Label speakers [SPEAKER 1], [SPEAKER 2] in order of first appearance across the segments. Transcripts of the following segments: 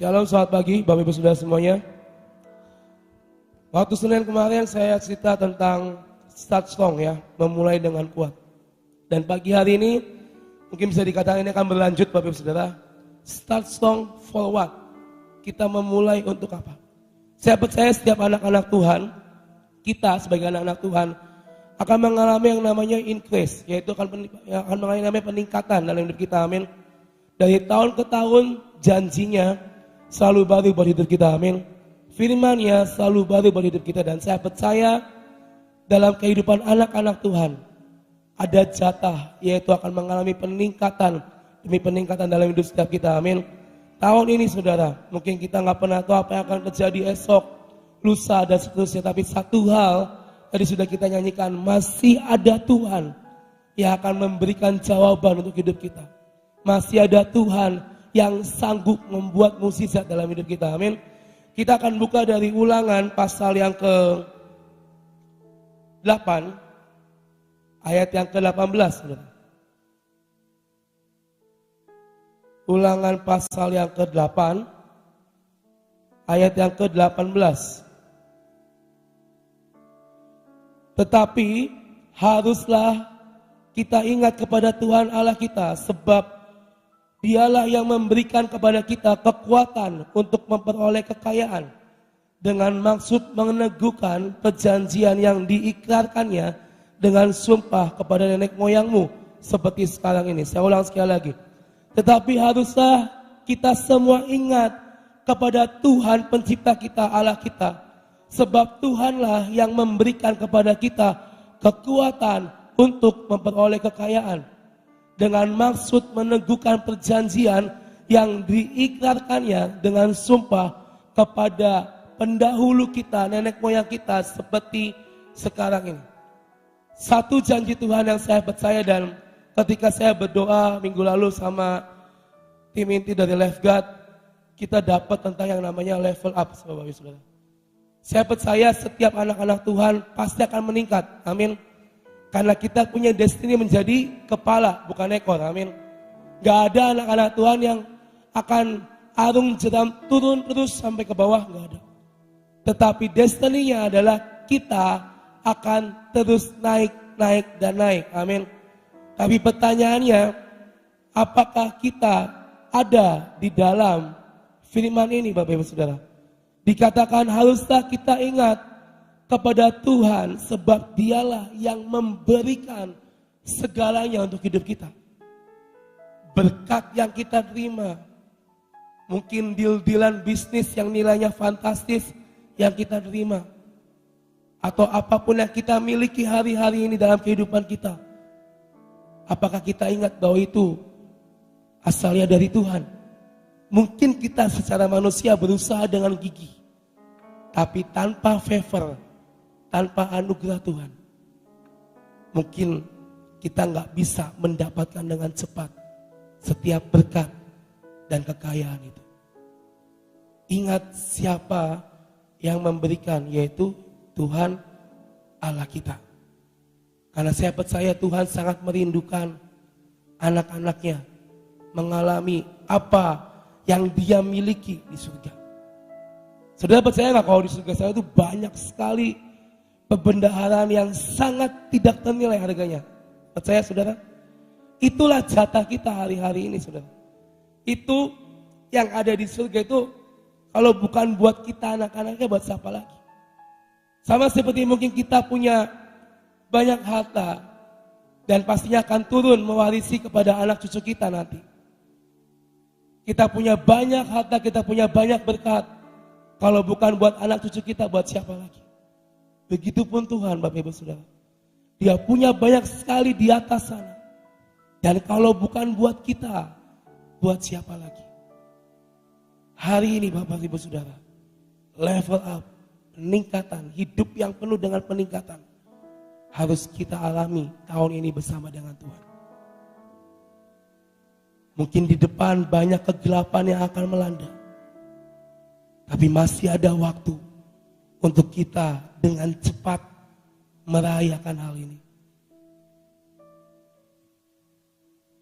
[SPEAKER 1] Shalom, selamat pagi Bapak Ibu Saudara semuanya. Waktu Senin kemarin saya cerita tentang start strong ya, memulai dengan kuat. Dan pagi hari ini mungkin bisa dikatakan ini akan berlanjut Bapak Ibu Saudara. Start strong for what? Kita memulai untuk apa? Saya percaya setiap anak-anak Tuhan, kita sebagai anak-anak Tuhan akan mengalami yang namanya increase, yaitu akan mengalami namanya peningkatan dalam hidup kita, amin. Dari tahun ke tahun janjinya selalu baru buat hidup kita, amin. Firman-Nya selalu baru buat hidup kita, dan saya percaya dalam kehidupan anak-anak Tuhan ada jatah, yaitu akan mengalami peningkatan demi peningkatan dalam hidup setiap kita, amin. Tahun ini saudara, mungkin kita nggak pernah tahu apa yang akan terjadi esok, lusa dan seterusnya, tapi satu hal tadi sudah kita nyanyikan, masih ada Tuhan yang akan memberikan jawaban untuk hidup kita. Masih ada Tuhan yang sanggup membuat mukjizat dalam hidup kita, amin. Kita akan buka dari Ulangan pasal yang ke-8 ayat yang ke-18 saudara. Ulangan pasal yang ke-8 ayat yang ke-18. Tetapi haruslah kita ingat kepada Tuhan Allah kita, sebab Dialah yang memberikan kepada kita kekuatan untuk memperoleh kekayaan dengan maksud meneguhkan perjanjian yang diikrarkannya dengan sumpah kepada nenek moyangmu seperti sekarang ini. Saya ulang sekali lagi. Tetapi haruslah kita semua ingat kepada Tuhan pencipta kita, Allah kita. Sebab Tuhanlah yang memberikan kepada kita kekuatan untuk memperoleh kekayaan dengan maksud meneguhkan perjanjian yang diikrarkannya dengan sumpah kepada pendahulu kita, nenek moyang kita seperti sekarang ini. Satu janji Tuhan yang saya percaya, dan ketika saya berdoa minggu lalu sama tim inti dari Lifeguard, kita dapat tentang yang namanya level up, Bapak Ibu Saudara. Saya percaya setiap anak-anak Tuhan pasti akan meningkat, amin. Karena kita punya destiny menjadi kepala, bukan ekor, amin. Gak ada anak-anak Tuhan yang akan arung jeram turun terus sampai ke bawah, gak ada. Tetapi destiny-nya adalah kita akan terus naik, naik, dan naik, amin. Tapi pertanyaannya, apakah kita ada di dalam firman ini Bapak Ibu Saudara? Dikatakan haruslah kita ingat kepada Tuhan, sebab Dialah yang memberikan segalanya untuk hidup kita. Berkat yang kita terima, mungkin deal-dealan bisnis yang nilainya fantastis yang kita terima, atau apapun yang kita miliki hari-hari ini dalam kehidupan kita. Apakah kita ingat bahwa itu asalnya dari Tuhan? Mungkin kita secara manusia berusaha dengan gigih, tapi tanpa favor, tanpa anugerah Tuhan, mungkin kita nggak bisa mendapatkan dengan cepat setiap berkat dan kekayaan itu. Ingat siapa yang memberikan, yaitu Tuhan Allah kita. Karena saya percaya Tuhan sangat merindukan anak-anaknya mengalami apa yang Dia miliki di surga. Saudara percaya nggak kalau di surga saya itu banyak sekali perbendaharaan yang sangat tidak ternilai harganya? Percaya saudara? Itulah jatah kita hari-hari ini saudara. Itu yang ada di surga itu, kalau bukan buat kita anak-anaknya, buat siapa lagi? Sama seperti mungkin kita punya banyak harta dan pastinya akan turun mewarisi kepada anak cucu kita nanti. Kita punya banyak harta, kita punya banyak berkat. Kalau bukan buat anak cucu kita, buat siapa lagi? Begitupun Tuhan Bapak Ibu Saudara. Dia punya banyak sekali di atas sana. Dan kalau bukan buat kita, buat siapa lagi? Hari ini Bapak Ibu Saudara, level up, peningkatan, hidup yang penuh dengan peningkatan harus kita alami tahun ini bersama dengan Tuhan. Mungkin di depan banyak kegelapan yang akan melanda, tapi masih ada waktu untuk kita dengan cepat merayakan hal ini.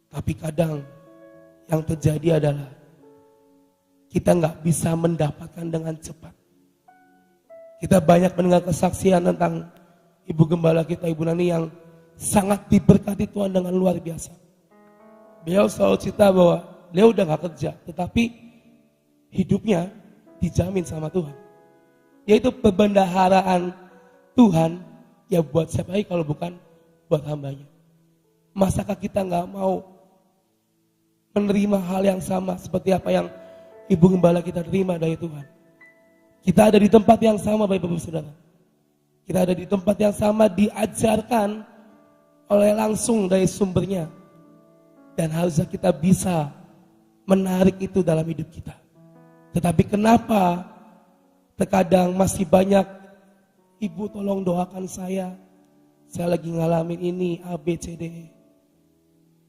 [SPEAKER 1] Tapi kadang yang terjadi adalah kita nggak bisa mendapatkan dengan cepat. Kita banyak mendengar kesaksian tentang Ibu Gembala kita, Ibu Nani, yang sangat diberkati Tuhan dengan luar biasa. Beliau selalu cerita bahwa beliau udah gak kerja, tetapi hidupnya dijamin sama Tuhan. Yaitu perbendaharaan Tuhan, ya buat siapa lagi kalau bukan buat hambanya. Masakah kita gak mau menerima hal yang sama seperti apa yang Ibu Gembala kita terima dari Tuhan? Kita ada di tempat yang sama, Bapak-Ibu Saudara. Kita ada di tempat yang sama, diajarkan oleh langsung dari sumbernya. Dan harusnya kita bisa menarik itu dalam hidup kita. Tetapi kenapa terkadang masih banyak, Ibu tolong doakan saya lagi ngalamin ini A, B, C, D, E.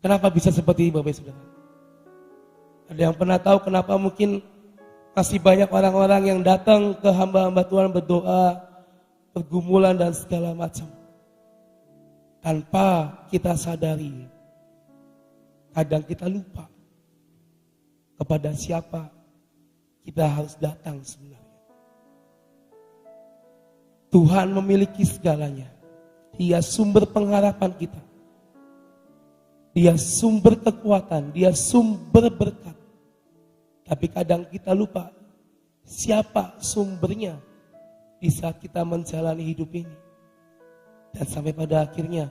[SPEAKER 1] Kenapa bisa seperti ini, Bapak Saudara? Ada yang pernah tahu kenapa mungkin masih banyak orang-orang yang datang ke hamba-hamba Tuhan berdoa, pergumulan dan segala macam. Tanpa kita sadari, kadang kita lupa kepada siapa kita harus datang sebenarnya. Tuhan memiliki segalanya. Dia sumber pengharapan kita. Dia sumber kekuatan, Dia sumber berkat. Tapi kadang kita lupa siapa sumbernya di saat kita menjalani hidup ini. Dan sampai pada akhirnya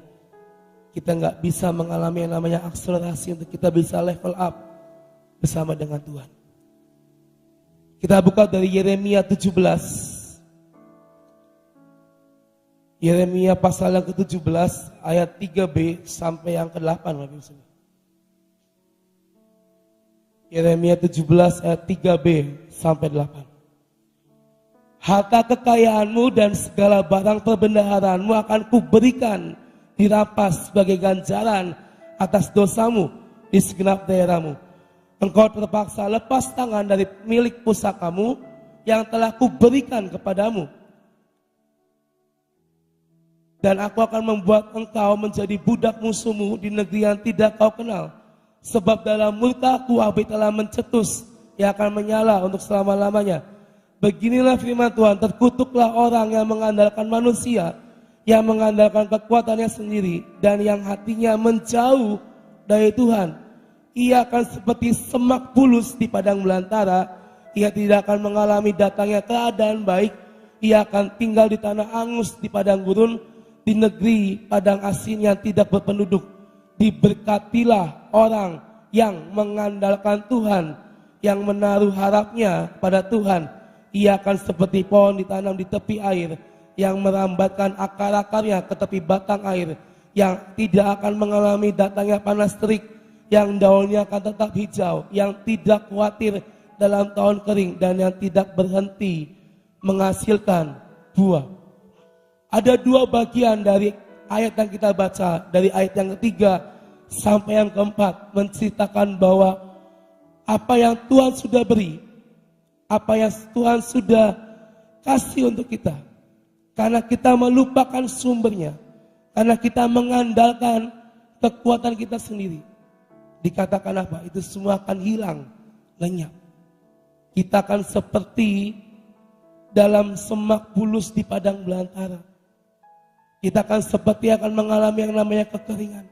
[SPEAKER 1] kita nggak bisa mengalami yang namanya akselerasi untuk kita bisa level up bersama dengan Tuhan. Kita buka dari Yeremia 17. Yeremia pasal yang ke-17 ayat 3b sampai yang ke-8. Yeremia 17 ayat 3b sampai 8. Harta kekayaanmu dan segala barang perbendaharaanmu akan kuberikan dirampas sebagai ganjaran atas dosamu di segenap daerahmu. Engkau terpaksa lepas tangan dari milik pusakamu yang telah kuberikan kepadamu. Dan aku akan membuat engkau menjadi budak musuhmu di negeri yang tidak kau kenal. Sebab dalam murka-Ku api telah mencetus yang akan menyala untuk selama-lamanya. Beginilah firman Tuhan, terkutuklah orang yang mengandalkan manusia, yang mengandalkan kekuatannya sendiri, dan yang hatinya menjauh dari Tuhan. Ia akan seperti semak bulus di padang belantara. Ia tidak akan mengalami datangnya keadaan baik. Ia akan tinggal di tanah angus di padang gurun, di negeri padang asin yang tidak berpenduduk. Diberkatilah orang yang mengandalkan Tuhan, yang menaruh harapnya pada Tuhan. Ia akan seperti pohon ditanam di tepi air, yang merambatkan akar-akarnya ke tepi batang air, yang tidak akan mengalami datangnya panas terik, yang daunnya akan tetap hijau, yang tidak khawatir dalam tahun kering, dan yang tidak berhenti menghasilkan buah. Ada dua bagian dari ayat yang kita baca, dari ayat yang ketiga sampai yang keempat, menceritakan bahwa apa yang Tuhan sudah beri, apa yang Tuhan sudah kasih untuk kita. Karena kita melupakan sumbernya, karena kita mengandalkan kekuatan kita sendiri, dikatakan apa? Itu semua akan hilang, lenyap. Kita akan seperti dalam semak bulus di padang belantara. Kita akan seperti akan mengalami yang namanya kekeringan.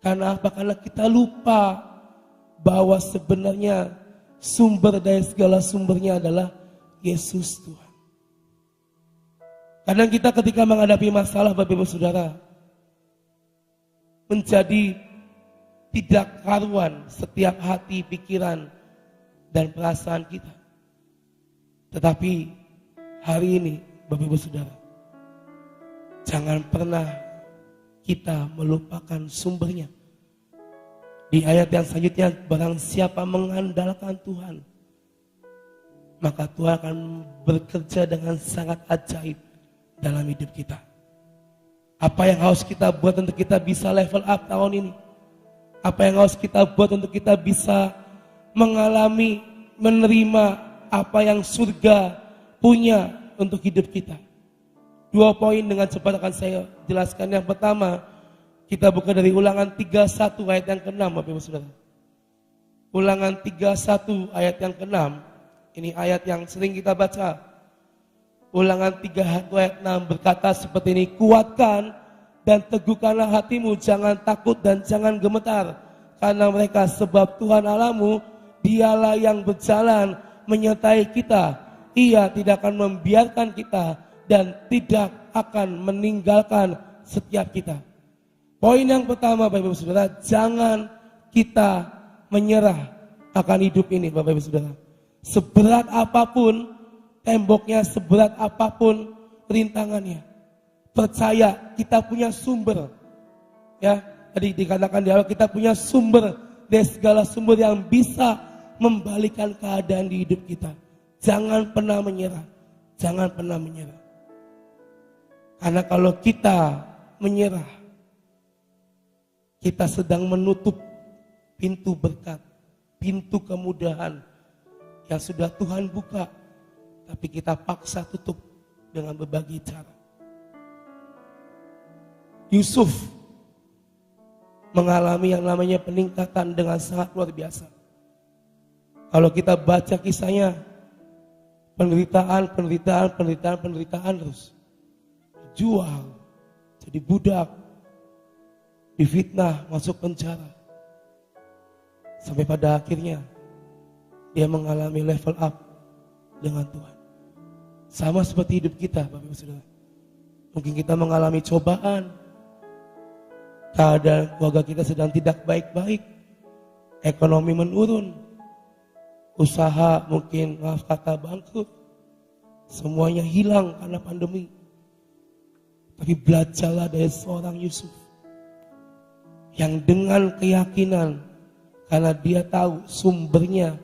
[SPEAKER 1] Karena apa? Karena kita lupa bahwa sebenarnya sumber dari segala sumbernya adalah Yesus Tuhan. Kadang kita ketika menghadapi masalah, Bapak Ibu Saudara, menjadi tidak karuan setiap hati, pikiran, dan perasaan kita. Tetapi hari ini, Bapak Ibu Saudara, jangan pernah kita melupakan sumbernya. Di ayat yang selanjutnya, barang siapa mengandalkan Tuhan, maka Tuhan akan bekerja dengan sangat ajaib dalam hidup kita. Apa yang harus kita buat untuk kita bisa level up tahun ini? Apa yang harus kita buat untuk kita bisa mengalami, menerima apa yang surga punya untuk hidup kita? 2 poin dengan cepat akan saya jelaskan. Yang pertama, kita buka dari Ulangan 31 ayat yang ke-6, Bapak Ibu Saudara. Ulangan 31 ayat yang ke-6. Ini ayat yang sering kita baca. Ulangan 31 ayat 6 berkata seperti ini, kuatkan dan teguhkanlah hatimu, jangan takut dan jangan gemetar. Karena mereka, sebab Tuhan Allahmu, dialah yang berjalan menyertai kita. Ia tidak akan membiarkan kita dan tidak akan meninggalkan setiap kita. Poin yang pertama Bapak Ibu Saudara, jangan kita menyerah akan hidup ini Bapak Ibu Saudara. Seberat apapun temboknya, seberat apapun rintangannya, percaya kita punya sumber. Ya, tadi dikatakan di awal kita punya sumber dari segala sumber yang bisa membalikan keadaan di hidup kita. Jangan pernah menyerah. Jangan pernah menyerah. Karena kalau kita menyerah, kita sedang menutup pintu berkat, pintu kemudahan yang sudah Tuhan buka, tapi kita paksa tutup dengan berbagai cara. Yusuf mengalami yang namanya peningkatan dengan sangat luar biasa. Kalau kita baca kisahnya, penderitaan terus. Jual, jadi budak, difitnah, masuk penjara. Sampai pada akhirnya dia mengalami level up dengan Tuhan. Sama seperti hidup kita Bapak Ibu Saudara. Mungkin kita mengalami cobaan, keadaan keluarga kita sedang tidak baik-baik, ekonomi menurun, usaha mungkin maaf kata bangkrut, semuanya hilang karena pandemi. Tapi belajarlah dari seorang Yusuf yang dengan keyakinan, karena dia tahu sumbernya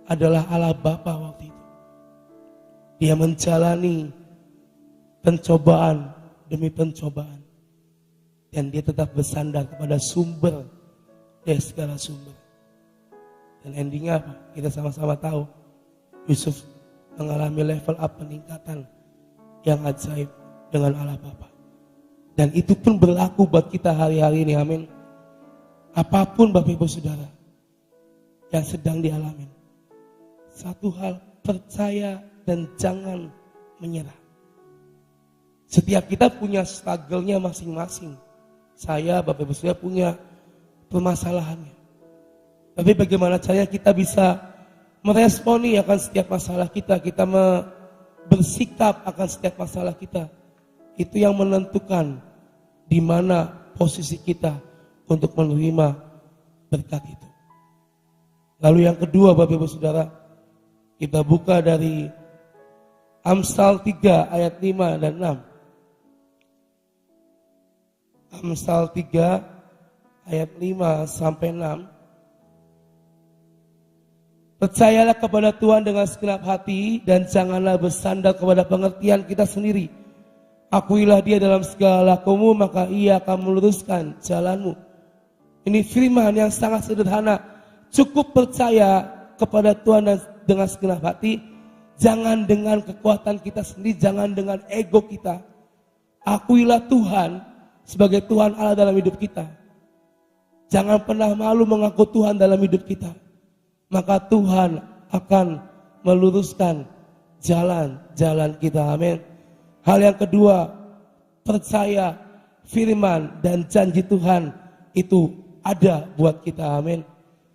[SPEAKER 1] adalah Allah Bapa waktu itu, dia menjalani pencobaan demi pencobaan, dan dia tetap bersandar kepada sumber dari segala sumber. Dan endingnya apa? Kita sama-sama tahu, Yusuf mengalami level up peningkatan yang ajaib dengan Allah Bapa. Dan itu pun berlaku buat kita hari-hari ini, amin. Apapun Bapak Ibu Saudara yang sedang dialami, satu hal, percaya dan jangan menyerah. Setiap kita punya struggle-nya masing-masing. Saya, Bapak Ibu Saudara, punya permasalahannya. Tapi bagaimana caranya kita bisa meresponi akan setiap masalah kita, bersikap akan setiap masalah kita. Itu yang menentukan di mana posisi kita untuk menerima berkat itu. Lalu yang kedua Bapak Ibu Saudara, kita buka dari Amsal 3 ayat 5 dan 6. Amsal 3 ayat 5 sampai 6. Percayalah kepada Tuhan dengan segenap hati dan janganlah bersandar kepada pengertian kita sendiri. Akuilah Dia dalam segala lakumu, maka Ia akan meluruskan jalanmu. Ini firman yang sangat sederhana. Cukup percaya kepada Tuhan dan dengan segenap hati. Jangan dengan kekuatan kita sendiri, jangan dengan ego kita. Akuilah Tuhan sebagai Tuhan Allah dalam hidup kita. Jangan pernah malu mengaku Tuhan dalam hidup kita. Maka Tuhan akan meluruskan jalan-jalan kita. Amin. Hal yang kedua, percaya firman dan janji Tuhan itu ada buat kita. Amin.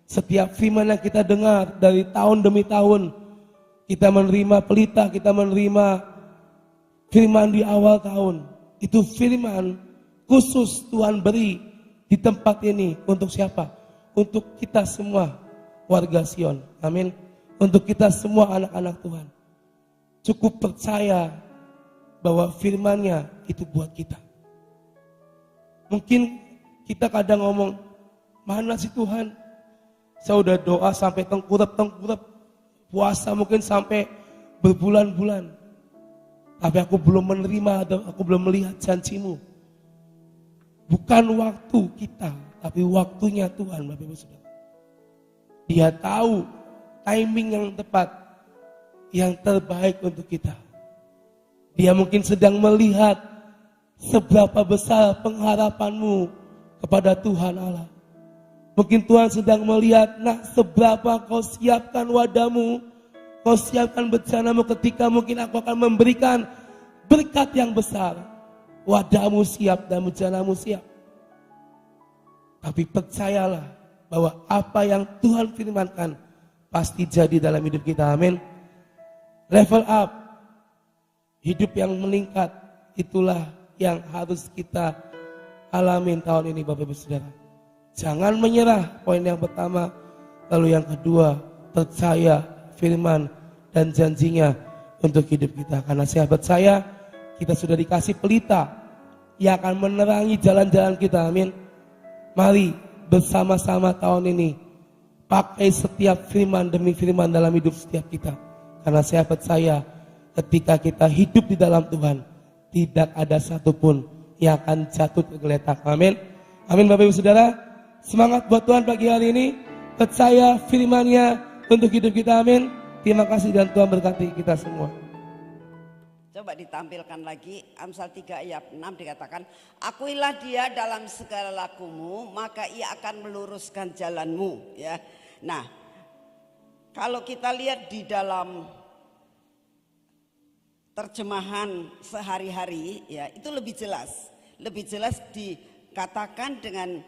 [SPEAKER 1] Setiap firman yang kita dengar dari tahun demi tahun, kita menerima pelita, kita menerima firman di awal tahun. Itu firman khusus Tuhan beri di tempat ini untuk siapa? Untuk kita semua warga Sion. Amin. Untuk kita semua anak-anak Tuhan. Cukup percaya bahwa firman-Nya itu buat kita. Mungkin kita kadang ngomong, mana sih Tuhan? Saya udah doa sampai tengkurap, puasa mungkin sampai berbulan-bulan. Tapi aku belum menerima atau aku belum melihat janji-Mu. Bukan waktu kita, tapi waktunya Tuhan, Bapak Ibu Saudara. Dia tahu timing yang tepat, yang terbaik untuk kita. Dia mungkin sedang melihat seberapa besar pengharapanmu kepada Tuhan Allah. Mungkin Tuhan sedang melihat, nak, seberapa kau siapkan wadahmu, kau siapkan bencanamu ketika mungkin aku akan memberikan berkat yang besar. Wadahmu siap dan bencanamu siap. Tapi percayalah bahwa apa yang Tuhan firmankan pasti jadi dalam hidup kita. Amin. Level up, hidup yang meningkat, itulah yang harus kita alamin tahun ini, Bapak Ibu Saudara. Jangan menyerah, poin yang pertama. Lalu yang kedua, percaya firman dan janjinya untuk hidup kita. Karena sahabat saya, kita sudah dikasih pelita yang akan menerangi jalan-jalan kita. Amin. Mari bersama-sama tahun ini pakai setiap firman demi firman dalam hidup setiap kita. Karena sahabat saya, ketika kita hidup di dalam Tuhan, tidak ada satupun yang akan jatuh tergeletak. Amin. Amin, Bapak Ibu Saudara. Semangat buat Tuhan pagi hari ini. Percaya firman-Nya untuk hidup kita. Amin. Terima kasih dan Tuhan berkati kita semua.
[SPEAKER 2] Coba ditampilkan lagi Amsal 3 ayat 6 dikatakan, akuilah dia dalam segala lakumu, maka ia akan meluruskan jalanmu. Ya. Nah, kalau kita lihat di dalam terjemahan sehari-hari, ya itu lebih jelas dikatakan dengan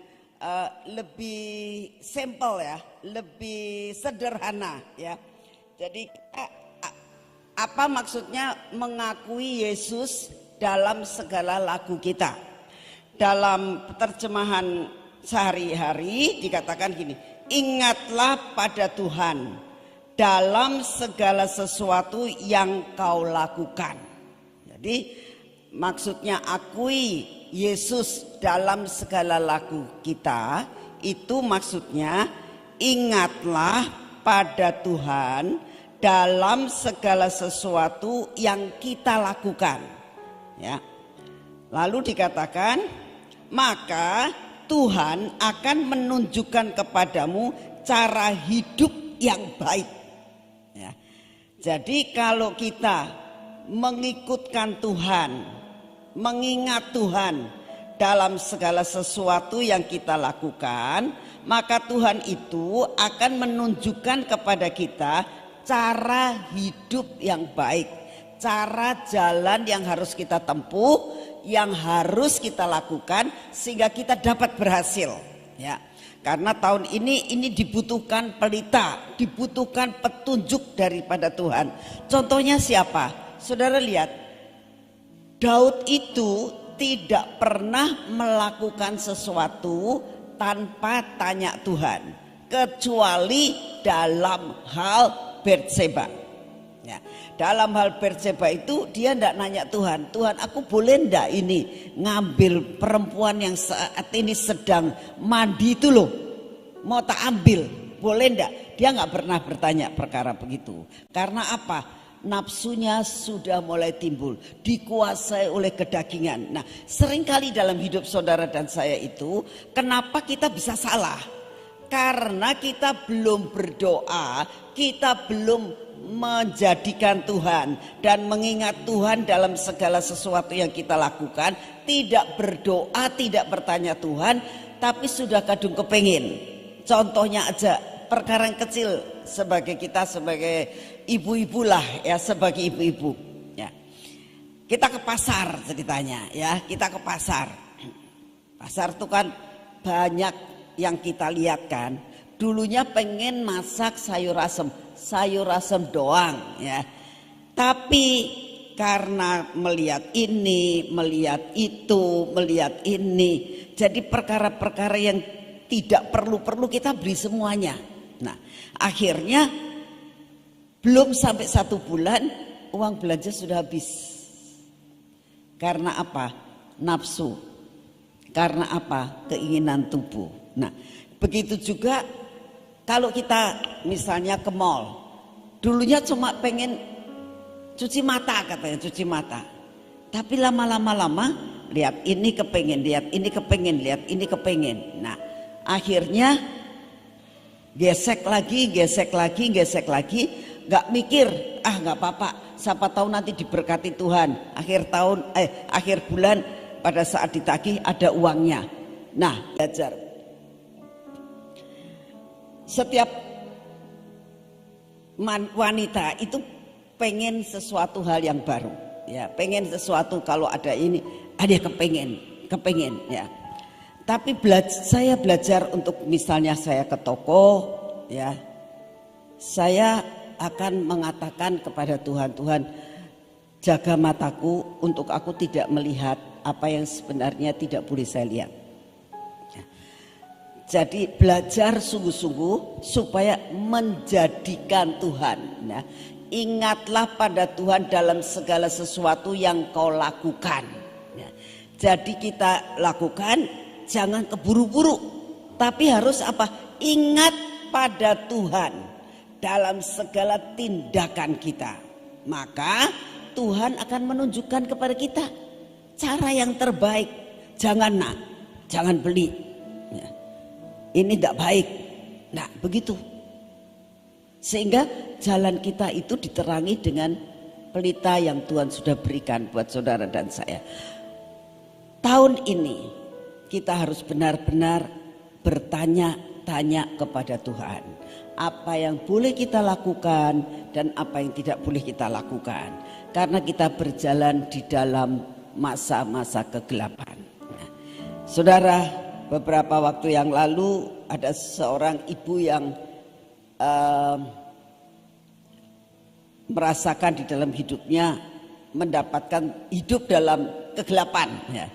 [SPEAKER 2] lebih simple ya, lebih sederhana ya. Jadi apa maksudnya mengakui Yesus dalam segala laku kita? Dalam terjemahan sehari-hari dikatakan gini, ingatlah pada Tuhan dalam segala sesuatu yang kau lakukan. Jadi maksudnya akui Yesus dalam segala laku kita, itu maksudnya ingatlah pada Tuhan dalam segala sesuatu yang kita lakukan. Ya. Lalu dikatakan, maka Tuhan akan menunjukkan kepadamu cara hidup yang baik. Ya. Jadi kalau kita mengikutkan Tuhan, mengingat Tuhan dalam segala sesuatu yang kita lakukan, maka Tuhan itu akan menunjukkan kepada kita cara hidup yang baik, cara jalan yang harus kita tempuh, yang harus kita lakukan sehingga kita dapat berhasil. Ya, karena tahun ini dibutuhkan pelita, dibutuhkan petunjuk daripada Tuhan. Contohnya siapa? Saudara lihat, Daud itu tidak pernah melakukan sesuatu tanpa tanya Tuhan, kecuali dalam hal Batseba. Ya, dalam hal Batseba itu dia tidak nanya Tuhan, Tuhan aku boleh ndak ini ngambil perempuan yang saat ini sedang mandi itu loh, mau tak ambil, boleh ndak? Dia nggak pernah bertanya perkara begitu. Karena apa? Nafsunya sudah mulai timbul, dikuasai oleh kedagingan. Nah, seringkali dalam hidup saudara dan saya itu, kenapa kita bisa salah? Karena kita belum berdoa, kita belum menjadikan Tuhan dan mengingat Tuhan dalam segala sesuatu yang kita lakukan. Tidak berdoa, tidak bertanya Tuhan, tapi sudah kadung kepengin. Contohnya aja, perkara yang kecil sebagai kita sebagai ibu-ibu lah ya, sebagai ibu-ibu ya, kita ke pasar ceritanya ya, kita ke pasar itu kan banyak yang kita lihat kan. Dulunya pengen masak sayur asem doang ya, tapi karena melihat ini, melihat itu, melihat ini, jadi perkara-perkara yang tidak perlu kita beli semuanya. Nah, akhirnya belum sampai 1 bulan uang belanja sudah habis. Karena apa? Nafsu. Karena apa? Keinginan tubuh. Nah, begitu juga kalau kita misalnya ke mall. Dulunya cuma pengen cuci mata katanya, cuci mata. Tapi lama-lama lihat ini kepengen, lihat ini kepengen, lihat ini kepengen. Nah, akhirnya gesek lagi, nggak mikir, nggak apa-apa, siapa tahu nanti diberkati Tuhan, akhir bulan pada saat ditagih ada uangnya. Nah, belajar Setiap wanita itu pengen sesuatu hal yang baru, ya, pengen sesuatu, kalau ada ini, ada kepengen, ya. Tapi saya belajar untuk, misalnya saya ke toko, ya, saya akan mengatakan kepada Tuhan, Tuhan jaga mataku untuk aku tidak melihat apa yang sebenarnya tidak boleh saya lihat. Ya. Jadi belajar sungguh-sungguh supaya menjadikan Tuhan. Nah, ingatlah pada Tuhan dalam segala sesuatu yang kau lakukan. Ya. Jadi kita lakukan. Jangan keburu-buru, tapi harus apa? Ingat pada Tuhan dalam segala tindakan kita. Maka Tuhan akan menunjukkan kepada kita cara yang terbaik. Jangan nak, jangan beli. Ya. Ini tidak baik. Nah, begitu. Sehingga jalan kita itu diterangi dengan pelita yang Tuhan sudah berikan buat saudara dan saya. Tahun ini kita harus benar-benar bertanya-tanya kepada Tuhan. Apa yang boleh kita lakukan dan apa yang tidak boleh kita lakukan. Karena kita berjalan di dalam masa-masa kegelapan. Nah, saudara, beberapa waktu yang lalu ada seorang ibu yang merasakan di dalam hidupnya mendapatkan hidup dalam kegelapan, ya.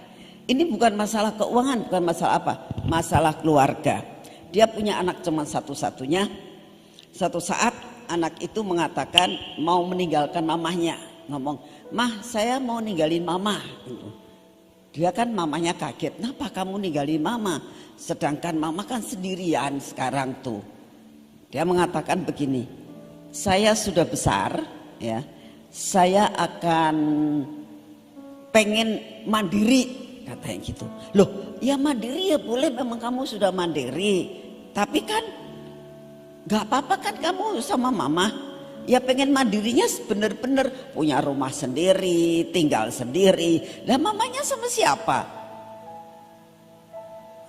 [SPEAKER 2] Ini bukan masalah keuangan, bukan masalah apa, masalah keluarga. Dia punya anak cuma satu-satunya. Satu saat anak itu mengatakan mau meninggalkan mamahnya. Ngomong, mah saya mau ninggalin mama. Dia kan mamanya kaget, kenapa kamu ninggalin mama? Sedangkan mama kan sendirian sekarang tuh. Dia mengatakan begini, saya sudah besar, ya, saya akan pengen mandiri. Katanya gitu. Loh, ya mandiri ya boleh, memang kamu sudah mandiri. Tapi kan gak apa-apa kan kamu sama mama. Ya pengen mandirinya bener-bener punya rumah sendiri, tinggal sendiri. Lah mamanya sama siapa?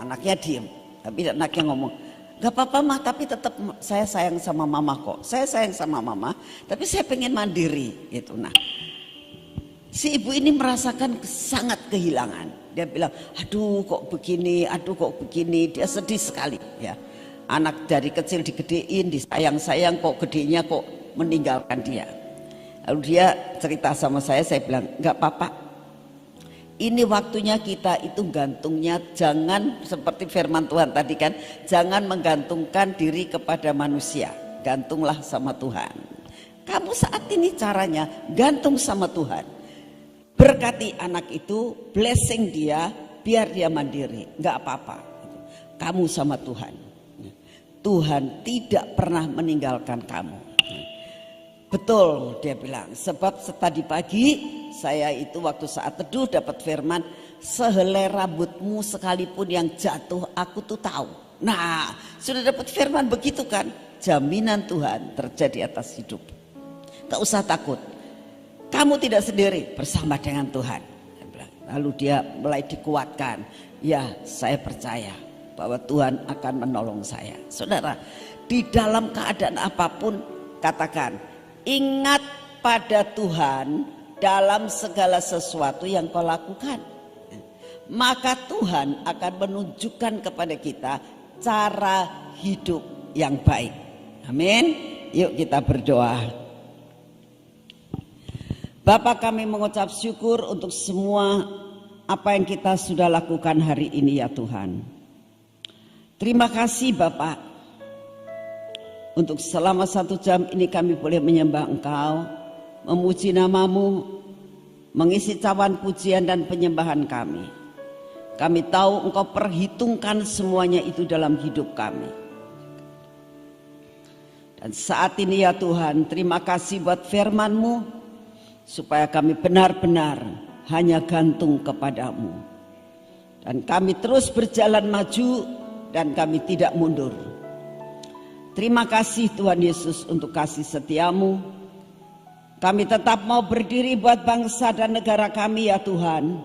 [SPEAKER 2] Anaknya diem. Tapi anaknya ngomong, gak apa-apa mah, tapi tetap saya sayang sama mama kok. Saya sayang sama mama, tapi saya pengen mandiri. Gitu. Nah, si ibu ini merasakan sangat kehilangan. Dia bilang, aduh kok begini, aduh kok begini. Dia sedih sekali, ya. Anak dari kecil digedein, disayang-sayang, kok gedenya kok meninggalkan dia. Lalu dia cerita sama saya bilang, nggak apa-apa. Ini waktunya kita itu gantungnya, jangan seperti firman Tuhan tadi kan, jangan menggantungkan diri kepada manusia, gantunglah sama Tuhan. Kamu saat ini caranya gantung sama Tuhan. Berkati anak itu, blessing dia, biar dia mandiri, nggak apa-apa. Kamu sama Tuhan. Tuhan tidak pernah meninggalkan kamu. Betul, dia bilang. Sebab tadi pagi saya itu waktu saat teduh dapat firman, sehelai rambutmu sekalipun yang jatuh, aku tuh tahu. Nah, sudah dapat firman begitu kan? Jaminan Tuhan terjadi atas hidup. Gak usah takut. Kamu tidak sendiri, bersama dengan Tuhan. Lalu dia mulai dikuatkan. Ya, saya percaya bahwa Tuhan akan menolong saya. Saudara, di dalam keadaan apapun, katakan, ingat pada Tuhan dalam segala sesuatu yang kau lakukan. Maka Tuhan akan menunjukkan kepada kita cara hidup yang baik. Amin. Yuk kita berdoa. Bapa, kami mengucap syukur untuk semua apa yang kita sudah lakukan hari ini ya Tuhan. Terima kasih Bapak. Untuk selama 1 jam ini kami boleh menyembah Engkau, memuji namamu, mengisi cawan pujian dan penyembahan kami. Kami tahu Engkau perhitungkan semuanya itu dalam hidup kami. Dan saat ini ya Tuhan, terima kasih buat firman-Mu, supaya kami benar-benar hanya gantung kepadamu. Dan kami terus berjalan maju dan kami tidak mundur. Terima kasih Tuhan Yesus untuk kasih setiamu. Kami tetap mau berdiri buat bangsa dan negara kami ya Tuhan.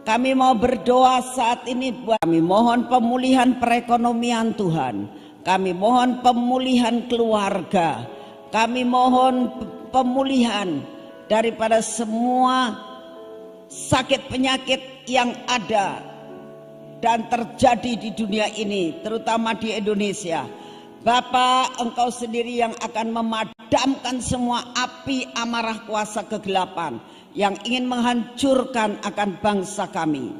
[SPEAKER 2] Kami mau berdoa saat ini buat kami mohon pemulihan perekonomian Tuhan. Kami mohon pemulihan keluarga. Kami mohon pemulihan daripada semua sakit penyakit yang ada dan terjadi di dunia ini, terutama di Indonesia. Bapa, Engkau sendiri yang akan memadamkan semua api amarah kuasa kegelapan yang ingin menghancurkan akan bangsa kami.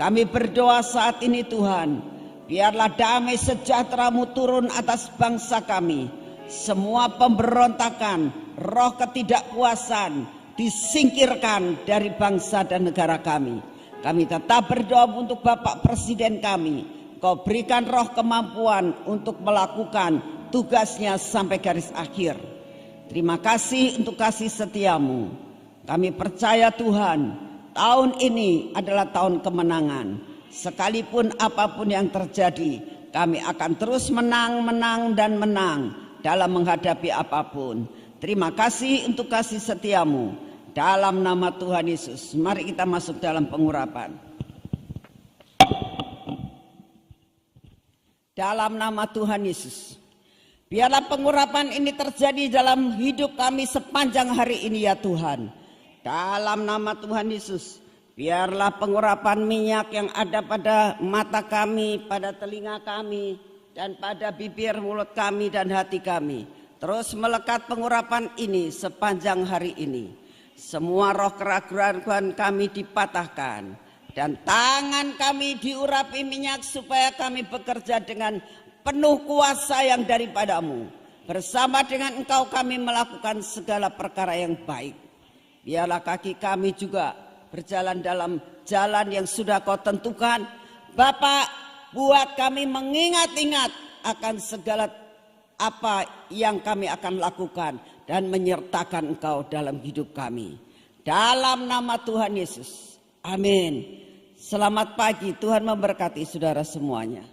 [SPEAKER 2] Kami berdoa saat ini Tuhan, biarlah damai sejahtera-Mu turun atas bangsa kami. Semua pemberontakan, roh ketidakpuasan disingkirkan dari bangsa dan negara kami. Kami tetap berdoa untuk Bapak Presiden kami. Kau berikan roh kemampuan untuk melakukan tugasnya sampai garis akhir. Terima kasih untuk kasih setia-Mu. Kami percaya Tuhan, tahun ini adalah tahun kemenangan. Sekalipun apapun yang terjadi, kami akan terus menang dalam menghadapi apapun. Terima kasih untuk kasih setia-Mu. Dalam nama Tuhan Yesus, mari kita masuk dalam pengurapan. Dalam nama Tuhan Yesus, biarlah pengurapan ini terjadi dalam hidup kami sepanjang hari ini ya Tuhan. Dalam nama Tuhan Yesus, biarlah pengurapan minyak yang ada pada mata kami, pada telinga kami, dan pada bibir, mulut kami, dan hati kami terus melekat pengurapan ini sepanjang hari ini. Semua roh keraguan kami dipatahkan. Dan tangan kami diurapi minyak supaya kami bekerja dengan penuh kuasa yang daripada-Mu. Bersama dengan Engkau kami melakukan segala perkara yang baik. Biarlah kaki kami juga berjalan dalam jalan yang sudah Kau tentukan. Bapak, buat kami mengingat-ingat akan segala apa yang kami akan lakukan dan menyertakan Engkau dalam hidup kami. Dalam nama Tuhan Yesus. Amin. Selamat pagi, Tuhan memberkati saudara semuanya.